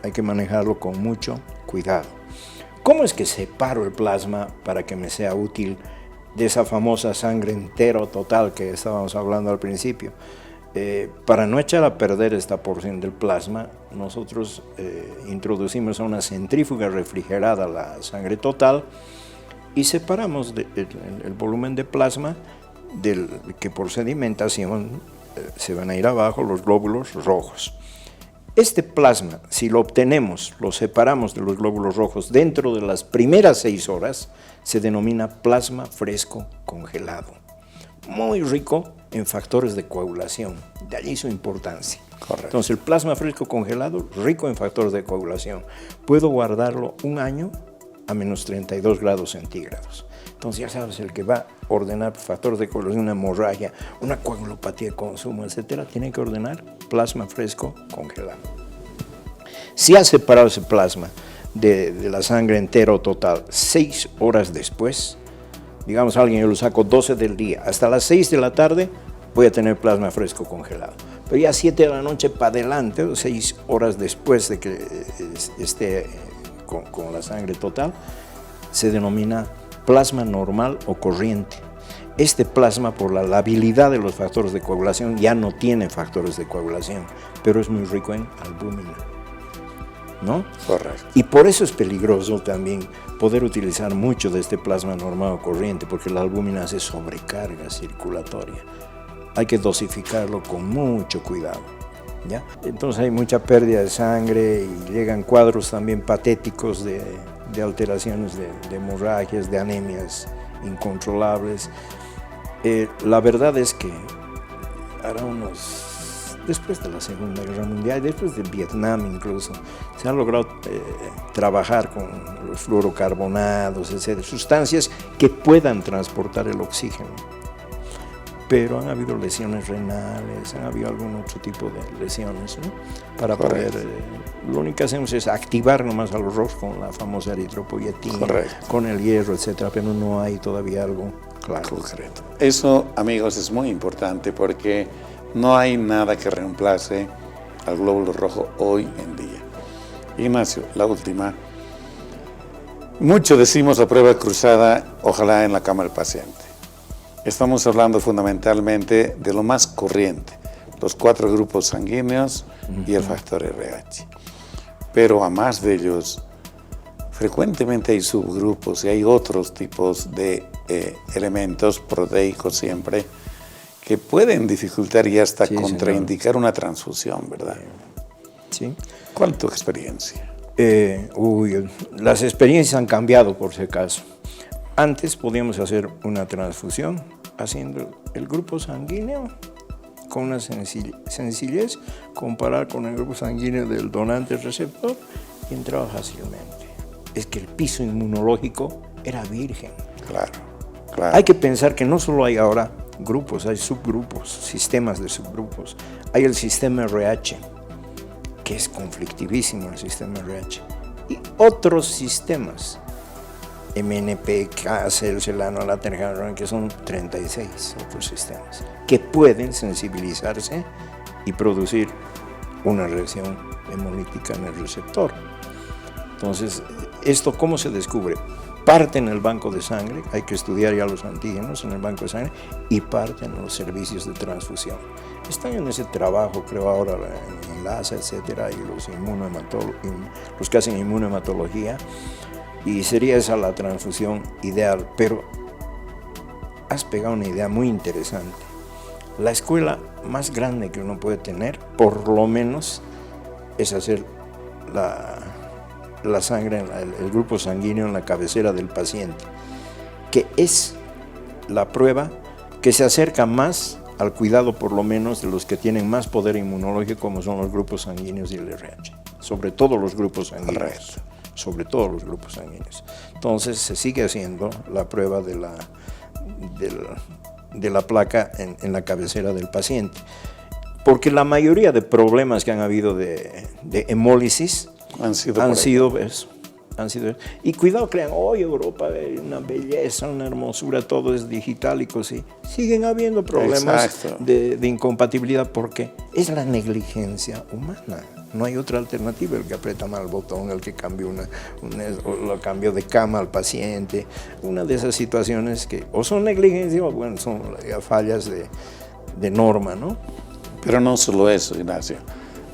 Hay que manejarlo con mucho cuidado. ¿Cómo es que separo el plasma para que me sea útil de esa famosa sangre entero total que estábamos hablando al principio? Para no echar a perder esta porción del plasma, nosotros introducimos a una centrífuga refrigerada la sangre total y separamos el volumen de plasma que por sedimentación se van a ir abajo los glóbulos rojos. Este plasma, si lo obtenemos, lo separamos de los glóbulos rojos dentro de las primeras 6 horas, se denomina plasma fresco congelado. Muy rico en factores de coagulación, de allí su importancia. Correcto. Entonces el plasma fresco congelado, rico en factores de coagulación. Puedo guardarlo 1 año a menos 32 grados centígrados. Entonces ya sabes, el que va a ordenar factores de coagulación, una hemorragia, una coagulopatía de consumo, etcétera, tiene que ordenar plasma fresco congelado. Si has separado ese plasma de la sangre entera o total 6 horas después, digamos alguien yo lo saco 12 del día, hasta las 6 de la tarde voy a tener plasma fresco congelado. Pero ya 7 de la noche para adelante, 6 horas después de que esté con la sangre total, se denomina plasma normal o corriente. Este plasma, por la labilidad de los factores de coagulación, ya no tiene factores de coagulación, pero es muy rico en albúmina, ¿no? Correcto. Y por eso es peligroso también poder utilizar mucho de este plasma normal o corriente, porque la albúmina hace sobrecarga circulatoria. Hay que dosificarlo con mucho cuidado, ¿ya? Entonces hay mucha pérdida de sangre y llegan cuadros también patéticos de alteraciones de hemorragias, de anemias incontrolables. La verdad es que después de la Segunda Guerra Mundial, después de Vietnam incluso, se ha logrado trabajar con los fluorocarbonados, etcétera, sustancias que puedan transportar el oxígeno. Pero han habido lesiones renales, han habido algún otro tipo de lesiones, ¿no? Para poder, lo único que hacemos es activar nomás a los rojos con la famosa eritropoyetina, con el hierro, etcétera, pero no hay todavía algo claro. Concreto. Eso, amigos, es muy importante porque no hay nada que reemplace al glóbulo rojo hoy en día. Ignacio, la última. Mucho decimos a prueba cruzada, ojalá en la cama del paciente. Estamos hablando fundamentalmente de lo más corriente, los 4 grupos sanguíneos y el factor RH. Pero a más de ellos, frecuentemente hay subgrupos y hay otros tipos de elementos proteicos siempre que pueden dificultar y hasta contraindicar una transfusión, ¿verdad? Sí. ¿Cuál es tu experiencia? Las experiencias han cambiado por si acaso. Antes podíamos hacer una transfusión haciendo el grupo sanguíneo con una sencillez, comparar con el grupo sanguíneo del donante receptor y entraba fácilmente. Es que el piso inmunológico era virgen. Claro. Hay que pensar que no solo hay ahora grupos, hay subgrupos, sistemas de subgrupos. Hay el sistema RH, que es conflictivísimo el sistema RH, y otros sistemas. MNP, cáncer, celano, lateral, que son 36 otros sistemas que pueden sensibilizarse y producir una reacción hemolítica en el receptor. Entonces, ¿esto cómo se descubre? Parte en el banco de sangre, hay que estudiar ya los antígenos en el banco de sangre, y parte en los servicios de transfusión. Están en ese trabajo, creo ahora, en LASA, etcétera, y los que hacen inmunohematología. Y sería esa la transfusión ideal, pero has pegado una idea muy interesante. La escuela más grande que uno puede tener, por lo menos, es hacer la sangre, el grupo sanguíneo en la cabecera del paciente, que es la prueba que se acerca más al cuidado por lo menos de los que tienen más poder inmunológico, como son los grupos sanguíneos y el RH, sobre todo los grupos sanguíneos. Correcto. Sobre todo los grupos sanguíneos. Entonces se sigue haciendo la prueba de la placa en la cabecera del paciente, porque la mayoría de problemas que han habido de hemólisis han sido eso. Y cuidado, crean, hoy Europa es una belleza, una hermosura, todo es digital y cosas. Siguen habiendo problemas de incompatibilidad porque es la negligencia humana. No hay otra alternativa, el que aprieta mal el botón, el que cambia lo cambio de cama al paciente. Una de esas situaciones que o son negligencia o bueno, son fallas de norma, ¿no? Pero no solo eso, Ignacio.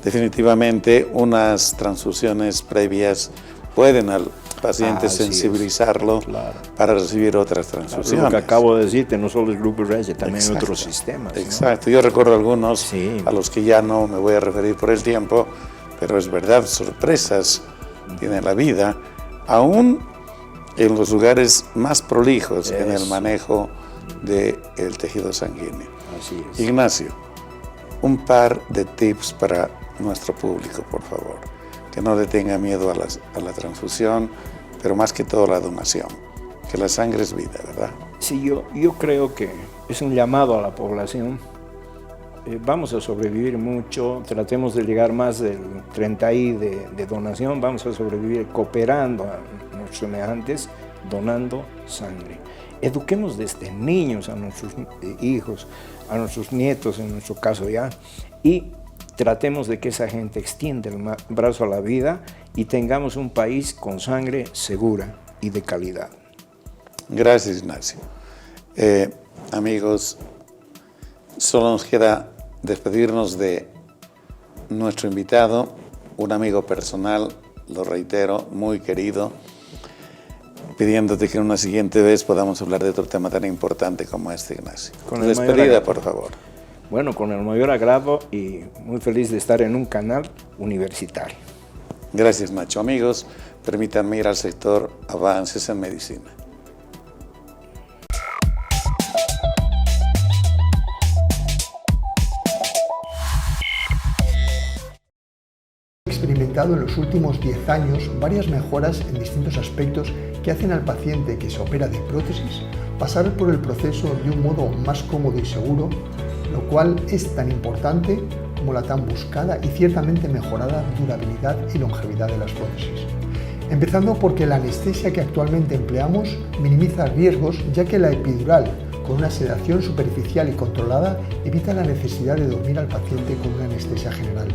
Definitivamente unas transfusiones previas pueden al paciente sensibilizarlo para recibir otras transfusiones. Lo que acabo de decirte, no solo el grupo RH, también hay otros sistemas, ¿no? Exacto, yo recuerdo algunos a los que ya no me voy a referir por el tiempo, pero es verdad, sorpresas tiene la vida, aún en los lugares más prolijos en el manejo del tejido sanguíneo. Así es. Ignacio, un par de tips para nuestro público, por favor. Que no le tenga miedo a la transfusión, pero más que todo la donación, que la sangre es vida, ¿verdad? Sí, yo creo que es un llamado a la población. Vamos a sobrevivir mucho, tratemos de llegar más del 30 de donación, vamos a sobrevivir cooperando a nuestros semejantes, donando sangre. Eduquemos desde niños a nuestros hijos, a nuestros nietos, en nuestro caso ya, y tratemos de que esa gente extienda el brazo a la vida y tengamos un país con sangre segura y de calidad. Gracias, Ignacio. Amigos, solo nos queda despedirnos de nuestro invitado, un amigo personal, lo reitero, muy querido, pidiéndote que una siguiente vez podamos hablar de otro tema tan importante como este, Ignacio. Con despedida, por favor. Bueno, con el mayor agrado y muy feliz de estar en un canal universitario. Gracias, Nacho. Amigos, permítanme ir al sector Avances en Medicina. He experimentado en los últimos 10 años varias mejoras en distintos aspectos que hacen al paciente que se opera de prótesis pasar por el proceso de un modo más cómodo y seguro, lo cual es tan importante como la tan buscada y ciertamente mejorada durabilidad y longevidad de las prótesis. Empezando porque la anestesia que actualmente empleamos minimiza riesgos, ya que la epidural, con una sedación superficial y controlada, evita la necesidad de dormir al paciente con una anestesia general.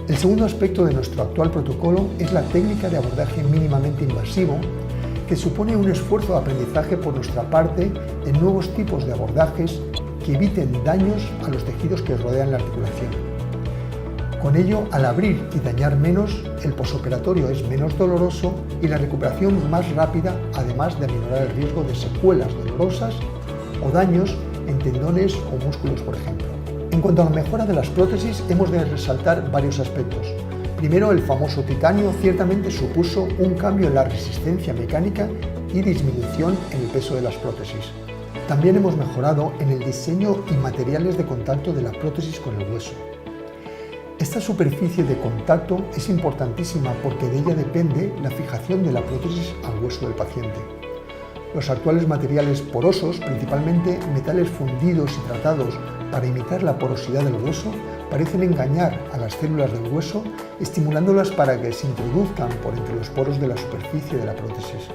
El segundo aspecto de nuestro actual protocolo es la técnica de abordaje mínimamente invasivo, que supone un esfuerzo de aprendizaje por nuestra parte en nuevos tipos de abordajes que eviten daños a los tejidos que rodean la articulación. Con ello, al abrir y dañar menos, el posoperatorio es menos doloroso y la recuperación más rápida, además de aminorar el riesgo de secuelas dolorosas o daños en tendones o músculos, por ejemplo. En cuanto a la mejora de las prótesis, hemos de resaltar varios aspectos. Primero, el famoso titanio ciertamente supuso un cambio en la resistencia mecánica y disminución en el peso de las prótesis. También hemos mejorado en el diseño y materiales de contacto de la prótesis con el hueso. Esta superficie de contacto es importantísima porque de ella depende la fijación de la prótesis al hueso del paciente. Los actuales materiales porosos, principalmente metales fundidos y tratados para imitar la porosidad del hueso, parecen engañar a las células del hueso, estimulándolas para que se introduzcan por entre los poros de la superficie de la prótesis.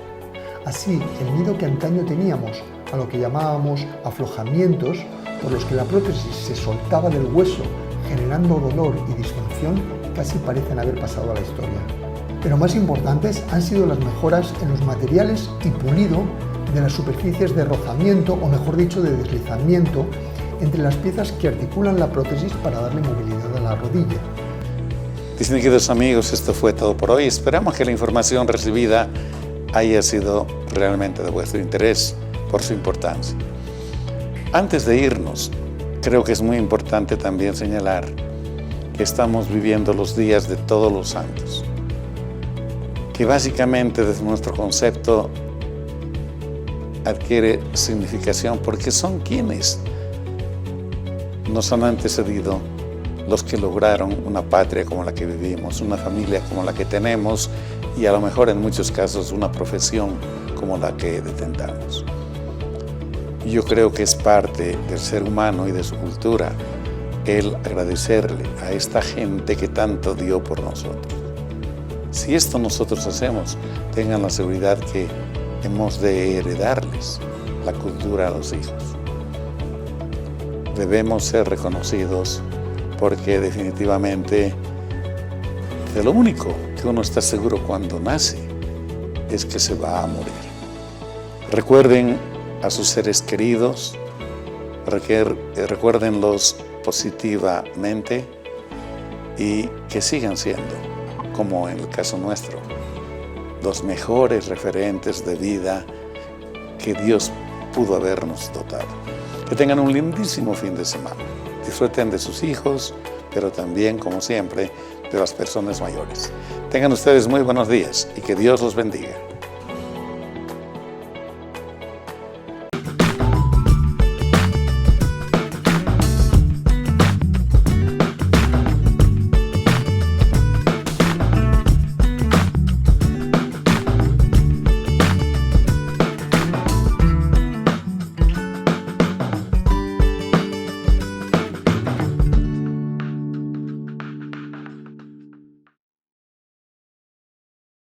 Así, el miedo que antaño teníamos a lo que llamábamos aflojamientos, por los que la prótesis se soltaba del hueso, generando dolor y disfunción, casi parecen haber pasado a la historia. Pero más importantes han sido las mejoras en los materiales y pulido de las superficies de rozamiento, o mejor dicho, de deslizamiento, entre las piezas que articulan la prótesis para darle movilidad a la rodilla. Distinguidos amigos, esto fue todo por hoy. Esperamos que la información recibida haya sido realmente de vuestro interés por su importancia. Antes de irnos, creo que es muy importante también señalar que estamos viviendo los días de Todos los Santos, que básicamente desde nuestro concepto adquiere significación porque son quienes nos han antecedido los que lograron una patria como la que vivimos, una familia como la que tenemos y a lo mejor en muchos casos una profesión como la que detentamos. Yo creo que es parte del ser humano y de su cultura el agradecerle a esta gente que tanto dio por nosotros. Si esto nosotros hacemos, tengan la seguridad que hemos de heredarles la cultura a los hijos. Debemos ser reconocidos porque definitivamente de lo único que uno está seguro cuando nace es que se va a morir. Recuerden a sus seres queridos, recuérdenlos positivamente y que sigan siendo, como en el caso nuestro, los mejores referentes de vida que Dios pudo habernos dotado. Que tengan un lindísimo fin de semana. Disfruten de sus hijos, pero también, como siempre, de las personas mayores. Tengan ustedes muy buenos días y que Dios los bendiga.